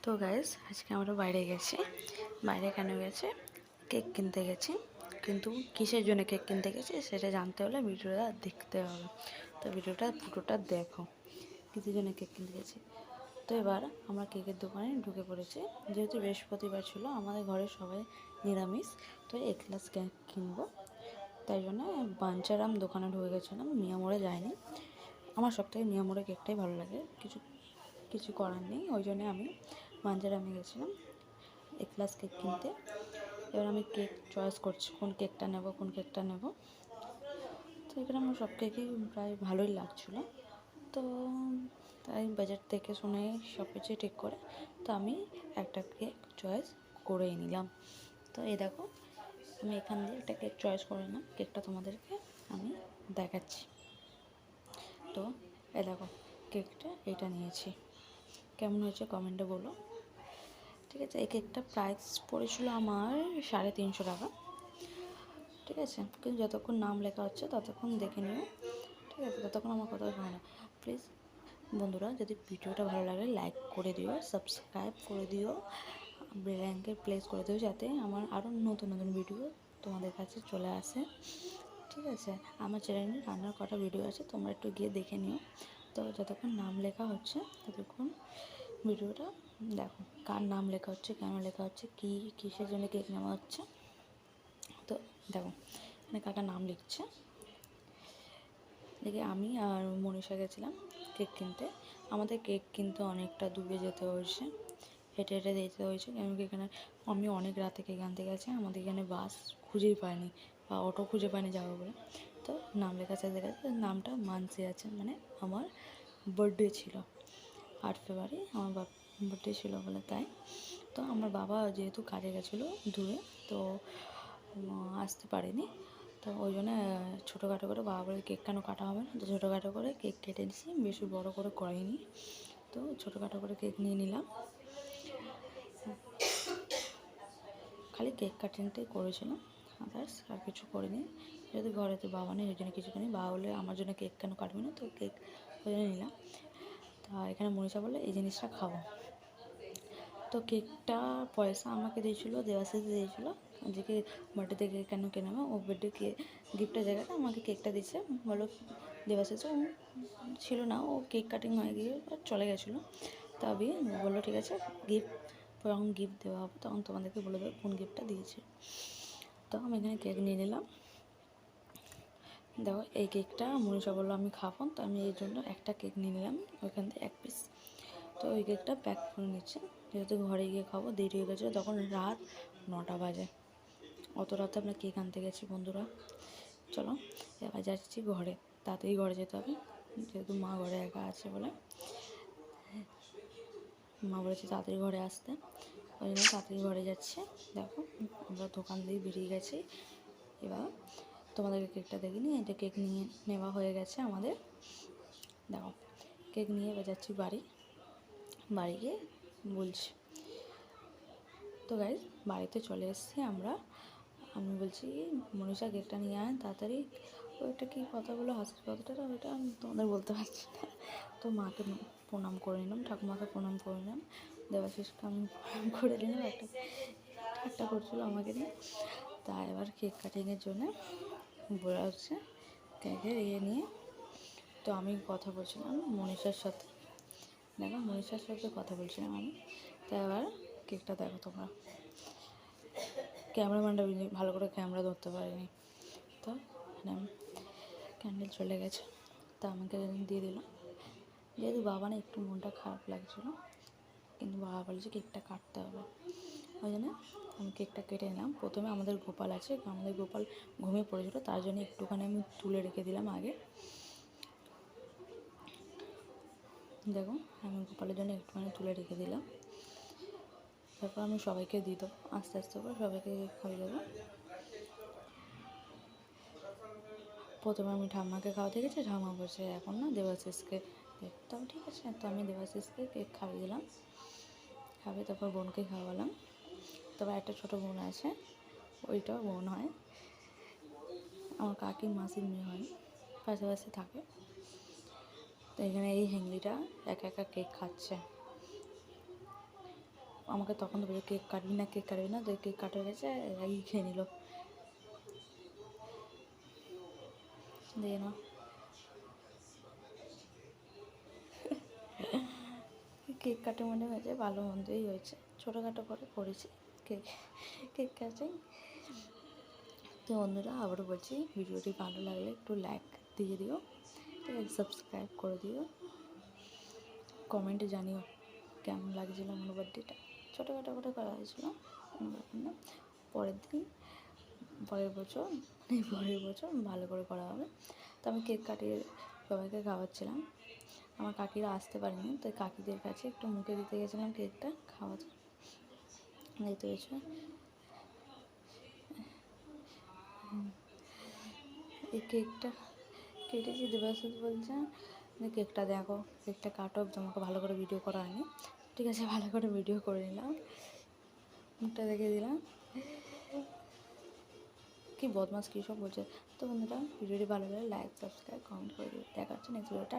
তো গাইস আজকে আমরা বাইরে গেছি। বাইরে কেন গেছি? কেক কিনতে গেছি। কিন্তু কিসের জন্য কেক কিনতে গেছি সেটা জানতে হলে ভিডিওটা দেখতে হবে। তো ভিডিওটা পুরোটা দেখো কিসের জন্য কেক কিনতে গেছি। তো এবার আমরা কেকের দোকানে ঢুকে পড়েছি। যেহেতু বৃহস্পতিবার ছিল, আমাদের ঘরে সবাই নিরামিষ, তো এক্লাস কেক কিনবো, তাই জন্য বাঞ্চারাম দোকানে ঢুকে গেছিলাম। মিয়ামোড়ে যাইনি। আমার সবথেকে মিয়ামোড়ে কেকটাই ভালো লাগে, কিছু কিছু করার নেই। ওই জন্য আমি বাঞ্চারামে গেছিলাম এক্লাস কেক কিনতে। এবার আমি কেক চয়েস করছি কোন কেকটা নেব। তো এখানে আমার সব কেকই প্রায় ভালোই লাগছিলো। তো তাই বাজার থেকে শুনে সব কিছু ঠিক করে তো আমি একটা কেক চয়েস করেই নিলাম। তো এই দেখো, আমি এখান দিয়ে একটা কেক চয়েস করে নিলাম। কেকটা তোমাদেরকে আমি দেখাচ্ছি। তো এই দেখো, কেকটা এটা নিয়েছি। কেমন হয়েছে কমেন্টে বলো। ঠিক আছে, এই কেকটা প্রাইস পড়েছিল আমার 350 টাকা। ঠিক আছে, কিন্তু যতক্ষণ নাম লেখা হচ্ছে ততক্ষণ দেখে নিও। ঠিক আছে, ততক্ষণ আমার কথা শোনো না প্লিজ। বন্ধুরা, যদি ভিডিওটা ভালো লাগে লাইক করে দিও, সাবস্ক্রাইব করে দিও, বেল আইকনকে প্রেস করে দিও, যাতে আমার আরও নতুন নতুন ভিডিও তোমাদের কাছে চলে আসে। ঠিক আছে, আমার চ্যানেলে রান্নার কটা ভিডিও আছে, তোমরা একটু গিয়ে দেখে নিও। তো যতক্ষণ নাম লেখা হচ্ছে ততক্ষণ ভিডিওটা দেখো, কার নাম লেখা হচ্ছে, কেন লেখা হচ্ছে, কিসের জন্য কেক নেওয়া হচ্ছে। তো দেখো, এখানে কাকা নাম লিখছে। দেখে আমি আর মনীষা গেছিলাম কেক কিনতে। আমাদের কেক কিনতে অনেকটা দূরে যেতে হয়েছে, হেঁটে হেঁটে যেতে হয়েছে, কেন কি এখানে আমি অনেক রাতে কেক আনতে গেছি। আমাদের এখানে বাস খুঁজেই পাইনি বা অটো খুঁজে পাইনি যাবো বলে। তো নাম লেখা সাথে গেছে, নামটা মানসি আছে, মানে আমার বার্থডে ছিল 8 ফেব্রুয়ারি, আমার বার্থডে ছিল বলে তাই। তো আমার বাবা যেহেতু কাজে গেছিলো দূরে, তো আসতে পারেনি। তো ওই জন্য ছোটোখাটো করে বাবা বলে কেক কেন কাটা হবে না, তো ছোটোখাটো করে কেক কেটে নিয়েছি, বেশি বড় করে করাইনি। তো ছোটোখাটো করে কেক নিয়ে নিলাম, খালি কেক কাটিংটাই করেছিলাম, আদার্স আর কিছু করিনি। যদি ঘরেতে বাবা নেই ওই জন্য কিছু করিনি। বাবা বলে আমার জন্য কেক কেন কাটবি না, তো কেক ওই জন্য নিলাম। তা এখানে মনীষা বলে এই জিনিসটা খাবো। তো কেকটা পয়সা আমাকে দিয়েছিলো, দেওয়াশিস দিয়েছিলো, যে কি বার্থডে কেক কেন কেনা, ও বার্থডে গিফটের জায়গাটা আমাকে কেকটা দিচ্ছে। বলো দেওয়াশিসও ছিল না, ও কেক কাটিং হয়ে গিয়ে চলে গেছিলো। তবে বললো ঠিক আছে, যখন গিফট দেওয়া হবে তখন তোমাদেরকে বলে দেবো কোন গিফটটা দিয়েছে। তো আমি এখানে কেক নিয়ে নিলাম। দেখো, এই কেকটা মনীষা বললো আমি খাবো, তো আমি এই জন্য একটা কেক নিয়ে নিলাম ওইখান থেকে 1 পিস। তো ওই কেকটা প্যাক করে নিচ্ছে, যেহেতু ঘরে গিয়ে খাবো, দেরি হয়ে গেছিলো, তখন রাত 9টা বাজে। অত রাতে আমরা কেক আনতে গেছি বন্ধুরা। চলো এবার যাচ্ছি ঘরে, তাড়াতাড়ি ঘরে যেতে হবে, যেহেতু মা ঘরে একা আছে বলে। মা বলেছে তাড়াতাড়ি ঘরে আসতে, ওই জন্য তাড়াতাড়ি ঘরে যাচ্ছে। দেখো, আমরা দোকান দিয়ে বেরিয়ে গেছি। এবার তোমাদেরকে কেকটা দেখিনি, এটা কেক নিয়ে নেওয়া হয়ে গেছে আমাদের। দেখো, কেক নিয়ে এবার যাচ্ছি বাড়ি গিয়ে বলছি। তো গাইজ বাড়িতে চলে এসেছি আমরা। আমি বলছি মনীষা কেকটা নিয়ে আয় তাড়াতাড়ি। ওইটা কী কথা বলো, হাসির কথাটা ওইটা আমি তোমাদের বলতে পারছি না। তো মাকে প্রণাম করে নিলাম, ঠাকুমাকে প্রণাম করে নিলাম, দেবাশিসকে আমি প্রণাম করে নিলাম। একটা করছিলো আমাকে নিয়ে। তা এবার কেক কাটিংয়ের জন্য বলে হচ্ছে কেকের নিয়ে। তো আমি কথা বলছিলাম মনীষার সাথে। দেখো, মনীষার সাথে কথা বলছিলাম আমি। তা এবার কেকটা দেখো তোমরা। ক্যামেরাম্যানটা ভালো করে ক্যামেরা ধরতে পারিনি, তো এখানে ক্যান্ডেল চলে গেছে, তা আমাকে দিয়ে দিল। যেহেতু বাবা না একটু মনটা খারাপ লাগছিলো, কিন্তু বাবা বলেছে কেকটা কাটতে হবে, ওই জন্য আমি কেকটা কেটে নিলাম। প্রথমে আমাদের গোপাল আছে, আমাদের গোপাল ঘুমিয়ে পড়েছিলো, তার জন্য একটুখানি আমি তুলে রেখে দিলাম আগে। দেখো, আমি গোপালের জন্য একটুখানি তুলে রেখে দিলাম, তারপর আমি সবাইকে দিয়ে দেবো, আস্তে আস্তে করে সবাইকে খাইয়ে দেবো। প্রথমে আমি ঠাম্মাকে খাওয়াতে গেছি, ঠাম্মা বলছে এখন না দেবাশিসকে দেখ। তবে ঠিক আছে, তো আমি দেবাশিসকে কেক খাইয়ে দিলাম, তারপর বোনকে খাওয়ালাম। তবে একটা ছোটো বোন আছে, ওইটাও বোন হয়, আমার কাকির মাসির মেয়ে হয়, পাশাপাশি থাকে। তো এখানে এই হেংলিটা একা একা কেক খাচ্ছে। আমাকে তখন তো বলে কেক কাটবি না, তো কেক কাটা হয়ে গেছে, আগেই খেয়ে নিল। দিয়ে না, কেক কাটে মনে হয়েছে, ভালো মন্দই হয়েছে, ছোটোখাটো করে করেছি কেক, কেক কাটিং। তো বন্ধুরা আবারও বলছি, ভিডিওটি ভালো লাগলে একটু লাইক দিয়ে দিও, সাবস্ক্রাইব করে দিও, কমেন্টে জানিও কেমন লাগছিলো আমার বার্থডেটা। ছোটোখাটো করে করা হয়েছিলো, কোনো ব্যাপার না। পরের বছর ভালো করে করা হবে। তো আমি কেক কাটিয়ে সবাইকে খাওয়াচ্ছিলাম, আমার কাকিরা আসতে পারেনি, তো কাকিদের কাছে একটু মুখে দিতে গেছিলাম কেকটা খাওয়াতে, দিতে হয়েছে। এই কেকটা কেটেছি, দেবাশিস বলছে যে কেকটা দেখো, কেকটা কাটো, তোমাকে ভালো করে ভিডিও করা হয়নি। ঠিক আছে, ভালো করে ভিডিও করে নিলাম, মুখটা দেখে দিলাম, কি বদমাস কী সব বলছে। তো বন্ধুরা ভিডিওটি ভালো লাগলে লাইক সাবস্ক্রাইব কমেন্ট করে দিও। দেখা হচ্ছে নেক্সট ভিডিওটা।